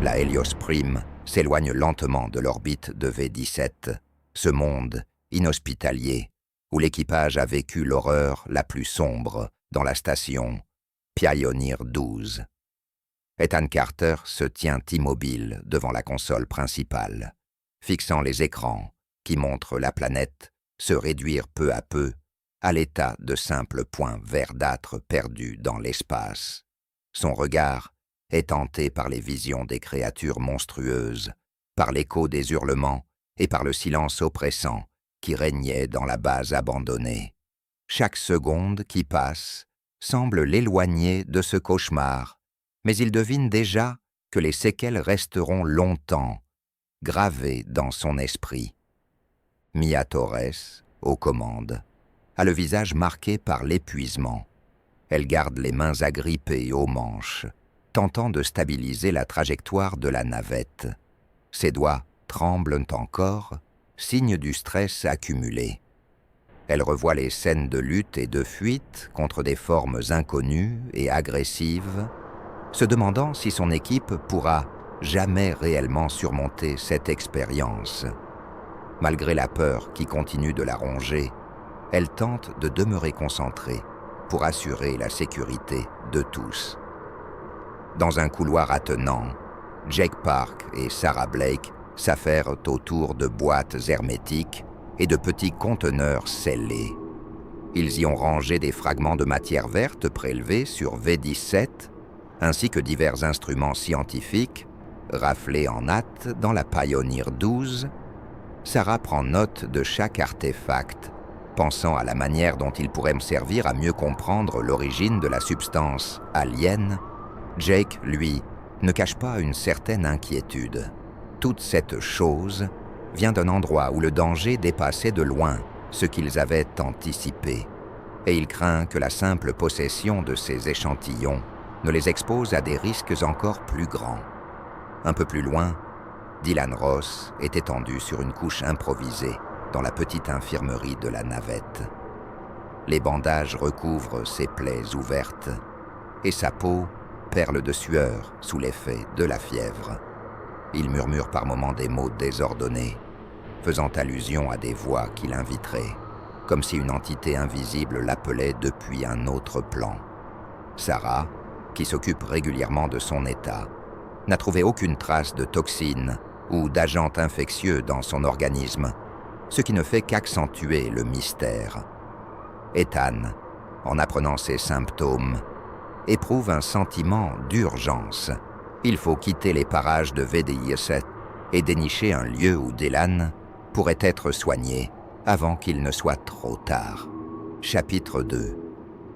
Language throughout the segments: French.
La Hélios Prime s'éloigne lentement de l'orbite de V17, ce monde inhospitalier où l'équipage a vécu l'horreur la plus sombre dans la station Pioneer 12. Ethan Carter se tient immobile devant la console principale, fixant les écrans qui montrent la planète se réduire peu à peu à l'état de simple point verdâtre perdu dans l'espace. Son regard est tenté par les visions des créatures monstrueuses, par l'écho des hurlements et par le silence oppressant qui régnait dans la base abandonnée. Chaque seconde qui passe semble l'éloigner de ce cauchemar, mais il devine déjà que les séquelles resteront longtemps, gravées dans son esprit. Mia Torres, aux commandes, a le visage marqué par l'épuisement. Elle garde les mains agrippées aux manches, tentant de stabiliser la trajectoire de la navette. Ses doigts tremblent encore, signe du stress accumulé. Elle revoit les scènes de lutte et de fuite contre des formes inconnues et agressives, se demandant si son équipe pourra jamais réellement surmonter cette expérience. Malgré la peur qui continue de la ronger, elle tente de demeurer concentrée pour assurer la sécurité de tous. Dans un couloir attenant, Jake Park et Sarah Blake s'affairent autour de boîtes hermétiques et de petits conteneurs scellés. Ils y ont rangé des fragments de matière verte prélevés sur V17, ainsi que divers instruments scientifiques, raflés en hâte dans la Pioneer 12. Sarah prend note de chaque artefact, pensant à la manière dont il pourrait me servir à mieux comprendre l'origine de la substance alien. Jake, lui, ne cache pas une certaine inquiétude. Toute cette chose vient d'un endroit où le danger dépassait de loin ce qu'ils avaient anticipé, et il craint que la simple possession de ces échantillons ne les expose à des risques encore plus grands. Un peu plus loin, Dylan Ross est étendu sur une couche improvisée dans la petite infirmerie de la navette. Les bandages recouvrent ses plaies ouvertes et sa peau perle de sueur sous l'effet de la fièvre. Il murmure par moments des mots désordonnés, faisant allusion à des voix qui l'inviteraient, comme si une entité invisible l'appelait depuis un autre plan. Sarah, qui s'occupe régulièrement de son état, n'a trouvé aucune trace de toxines ou d'agents infectieux dans son organisme, ce qui ne fait qu'accentuer le mystère. Ethan, en apprenant ces symptômes, éprouve un sentiment d'urgence. Il faut quitter les parages de VDI-7 et dénicher un lieu où Dylan pourrait être soigné avant qu'il ne soit trop tard. Chapitre 2.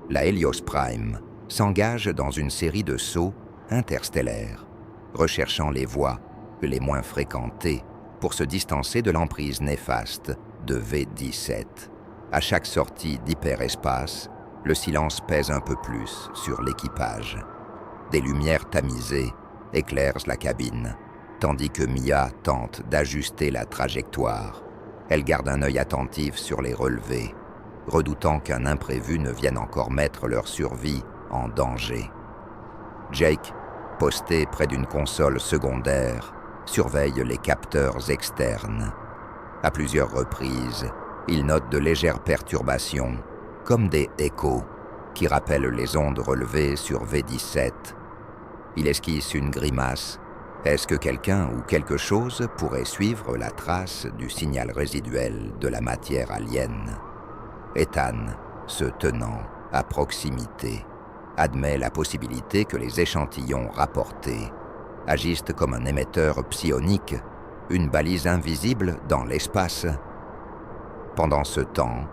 La Hélios Prime s'engage dans une série de sauts interstellaires, recherchant les voies les moins fréquentées pour se distancer de l'emprise néfaste de V17. À chaque sortie d'hyperespace, le silence pèse un peu plus sur l'équipage. Des lumières tamisées éclairent la cabine, tandis que Mia tente d'ajuster la trajectoire. Elle garde un œil attentif sur les relevés, redoutant qu'un imprévu ne vienne encore mettre leur survie en danger. Jake, posté près d'une console secondaire, surveille les capteurs externes. À plusieurs reprises, il note de légères perturbations, comme des échos, qui rappellent les ondes relevées sur V17. Il esquisse une grimace. Est-ce que quelqu'un ou quelque chose pourrait suivre la trace du signal résiduel de la matière alien? Ethan, se tenant à proximité, admet la possibilité que les échantillons rapportés agissent comme un émetteur psionique, une balise invisible dans l'espace. Pendant ce temps,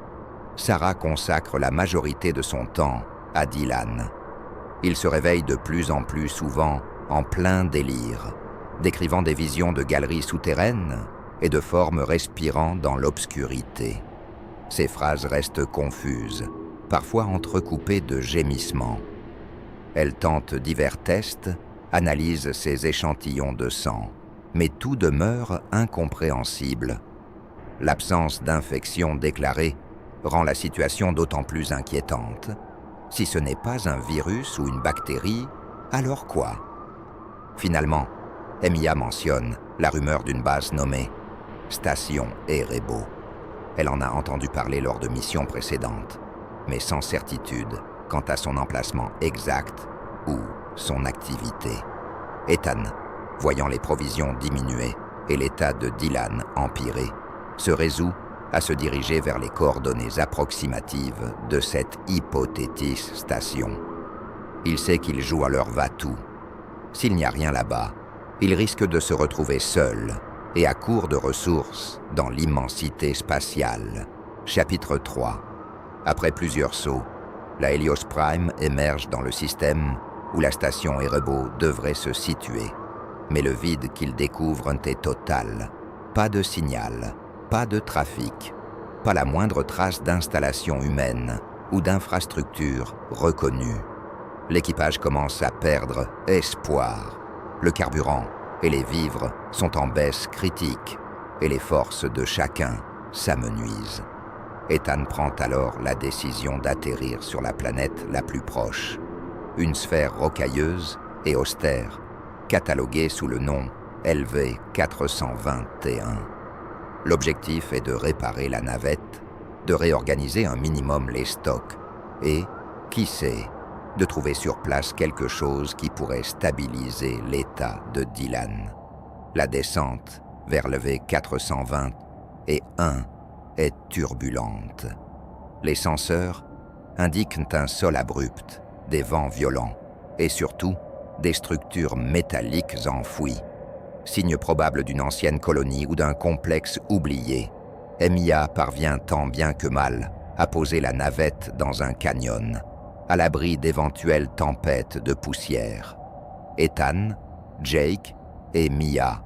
Sarah consacre la majorité de son temps à Dylan. Il se réveille de plus en plus souvent en plein délire, décrivant des visions de galeries souterraines et de formes respirant dans l'obscurité. Ses phrases restent confuses, parfois entrecoupées de gémissements. Elle tente divers tests, analyse ses échantillons de sang, mais tout demeure incompréhensible. L'absence d'infection déclarée rend la situation d'autant plus inquiétante. Si ce n'est pas un virus ou une bactérie, alors quoi? Finalement, Emilia mentionne la rumeur d'une base nommée Station Erebo. Elle en a entendu parler lors de missions précédentes, mais sans certitude quant à son emplacement exact ou son activité. Ethan, voyant les provisions diminuer et l'état de Dylan empirer, se résout à se diriger vers les coordonnées approximatives de cette hypothétique station. Il sait qu'il joue à leur va-tout. S'il n'y a rien là-bas, il risque de se retrouver seul et à court de ressources dans l'immensité spatiale. Chapitre 3. Après plusieurs sauts, la Helios Prime émerge dans le système où la station Erebo devrait se situer. Mais le vide qu'il découvre est total. Pas de signal, pas de trafic, pas la moindre trace d'installation humaine ou d'infrastructure reconnue. L'équipage commence à perdre espoir. Le carburant et les vivres sont en baisse critique et les forces de chacun s'amenuisent. Ethan prend alors la décision d'atterrir sur la planète la plus proche, une sphère rocailleuse et austère, cataloguée sous le nom LV-421. L'objectif est de réparer la navette, de réorganiser un minimum les stocks et, qui sait, de trouver sur place quelque chose qui pourrait stabiliser l'état de Dylan. La descente vers le V420 et 1 est turbulente. Les senseurs indiquent un sol abrupt, des vents violents et surtout des structures métalliques enfouies, signe probable d'une ancienne colonie ou d'un complexe oublié. Emilia parvient tant bien que mal à poser la navette dans un canyon, à l'abri d'éventuelles tempêtes de poussière. Ethan, Jake et Mia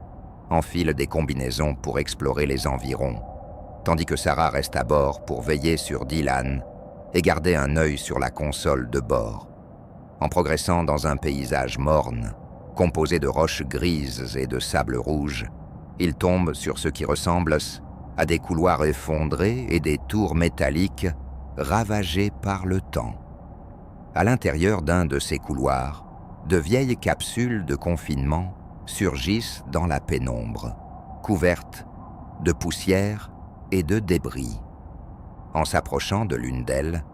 enfilent des combinaisons pour explorer les environs, tandis que Sarah reste à bord pour veiller sur Dylan et garder un œil sur la console de bord. En progressant dans un paysage morne, composé de roches grises et de sable rouge, ils tombent sur ce qui ressemble à des couloirs effondrés et des tours métalliques ravagées par le temps. À l'intérieur d'un de ces couloirs, de vieilles capsules de confinement surgissent dans la pénombre, couvertes de poussière et de débris. En s'approchant de l'une d'elles,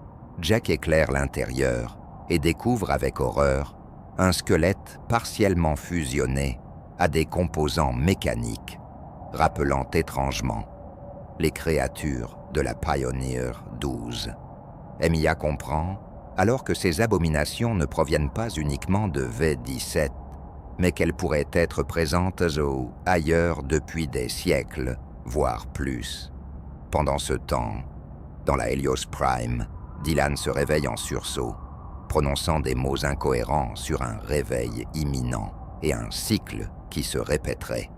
Jack éclaire l'intérieur et découvre avec horreur un squelette partiellement fusionné à des composants mécaniques, rappelant étrangement les créatures de la Pioneer 12. Emilia comprend alors que ces abominations ne proviennent pas uniquement de V-17, mais qu'elles pourraient être présentes ailleurs depuis des siècles, voire plus. Pendant ce temps, dans la Helios Prime, Dylan se réveille en sursaut, prononçant des mots incohérents sur un réveil imminent et un cycle qui se répéterait.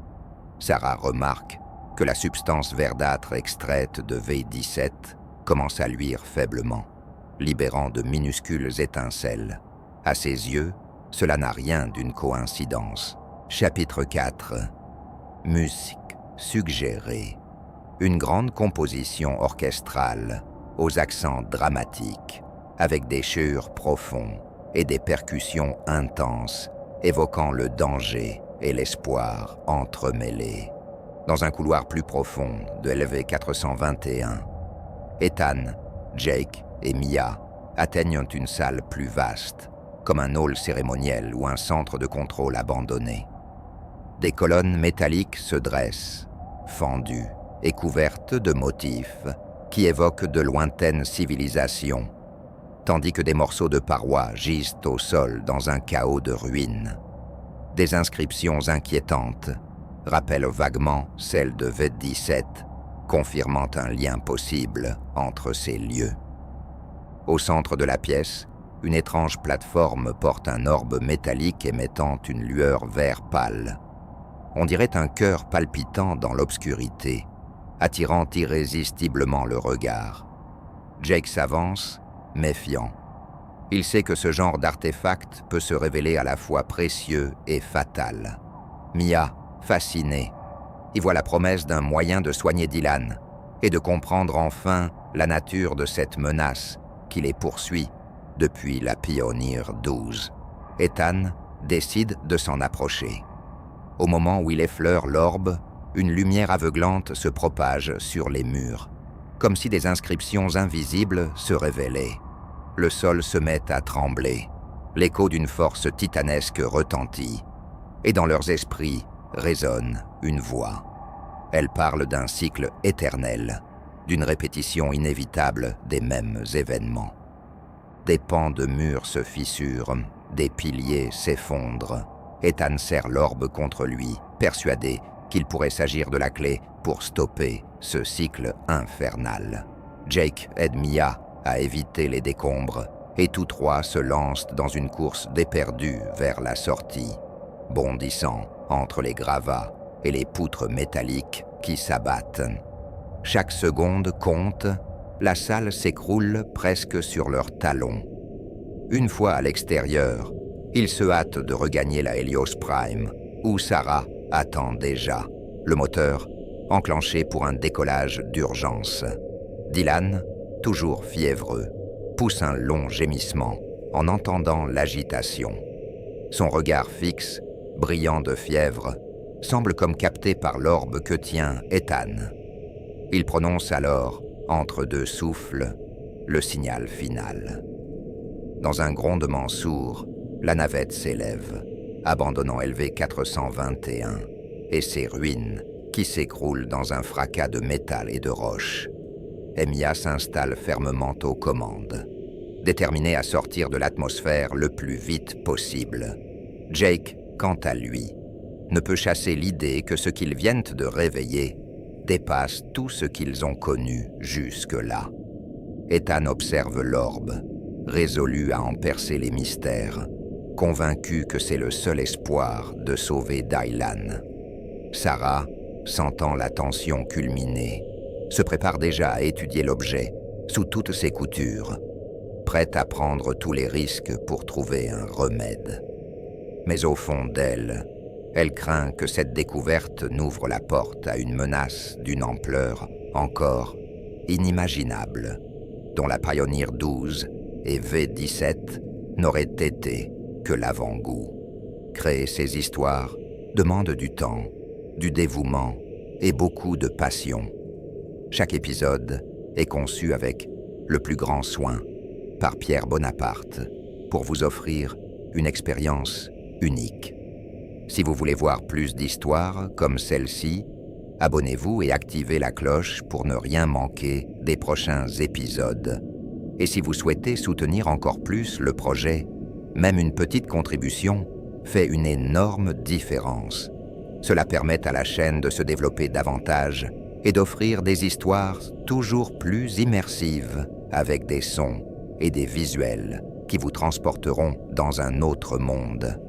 Sarah remarque que la substance verdâtre extraite de V-17 commence à luire faiblement, libérant de minuscules étincelles. À ses yeux, cela n'a rien d'une coïncidence. Chapitre 4. Musique suggérée. Une grande composition orchestrale aux accents dramatiques, avec des chœurs profonds et des percussions intenses, évoquant le danger et l'espoir entremêlés. Dans un couloir plus profond de LV-421, Ethan, Jake et Mia atteignent une salle plus vaste, comme un hall cérémoniel ou un centre de contrôle abandonné. Des colonnes métalliques se dressent, fendues et couvertes de motifs qui évoquent de lointaines civilisations, tandis que des morceaux de parois gisent au sol dans un chaos de ruines. Des inscriptions inquiétantes rappellent vaguement celles de V-17, confirmant un lien possible entre ces lieux. Au centre de la pièce, une étrange plateforme porte un orbe métallique émettant une lueur vert pâle. On dirait un cœur palpitant dans l'obscurité, attirant irrésistiblement le regard. Jake s'avance, méfiant. Il sait que ce genre d'artefact peut se révéler à la fois précieux et fatal. Mia, fascinée, y voit la promesse d'un moyen de soigner Dylan et de comprendre enfin la nature de cette menace qui les poursuit depuis la Pioneer 12. Ethan décide de s'en approcher. Au moment où il effleure l'orbe, une lumière aveuglante se propage sur les murs, comme si des inscriptions invisibles se révélaient. Le sol se met à trembler. L'écho d'une force titanesque retentit, et dans leurs esprits résonne une voix. Elle parle d'un cycle éternel, d'une répétition inévitable des mêmes événements. Des pans de murs se fissurent, des piliers s'effondrent. Ethan serre l'orbe contre lui, persuadé qu'il pourrait s'agir de la clé pour stopper ce cycle infernal. Jake aide Mia à éviter les décombres, et tous trois se lancent dans une course d'éperdus vers la sortie, bondissant entre les gravats et les poutres métalliques qui s'abattent. Chaque seconde compte, la salle s'écroule presque sur leurs talons. Une fois à l'extérieur, ils se hâtent de regagner la Helios Prime, où Sarah attend déjà, le moteur enclenché pour un décollage d'urgence. Dylan, toujours fiévreux, pousse un long gémissement en entendant l'agitation. Son regard fixe, brillant de fièvre, semble comme capté par l'orbe que tient Ethan. Il prononce alors, entre deux souffles, le signal final. Dans un grondement sourd, la navette s'élève, abandonnant LV-421 et ses ruines qui s'écroulent dans un fracas de métal et de roches. Mia s'installe fermement aux commandes, déterminée à sortir de l'atmosphère le plus vite possible. Jake, quant à lui, ne peut chasser l'idée que ce qu'ils viennent de réveiller dépasse tout ce qu'ils ont connu jusque-là. Ethan observe l'orbe, résolu à en percer les mystères, convaincu que c'est le seul espoir de sauver Dylan. Sarah, sentant la tension culminer, se prépare déjà à étudier l'objet sous toutes ses coutures, prête à prendre tous les risques pour trouver un remède. Mais au fond d'elle, elle craint que cette découverte n'ouvre la porte à une menace d'une ampleur encore inimaginable, dont la Pioneer 12 et V-17 n'auraient été que l'avant-goût. Créer ces histoires demande du temps, du dévouement et beaucoup de passion. Chaque épisode est conçu avec le plus grand soin par Pierre Bonaparte pour vous offrir une expérience unique. Si vous voulez voir plus d'histoires comme celle-ci, abonnez-vous et activez la cloche pour ne rien manquer des prochains épisodes. Et si vous souhaitez soutenir encore plus le projet, même une petite contribution fait une énorme différence. Cela permet à la chaîne de se développer davantage et d'offrir des histoires toujours plus immersives avec des sons et des visuels qui vous transporteront dans un autre monde.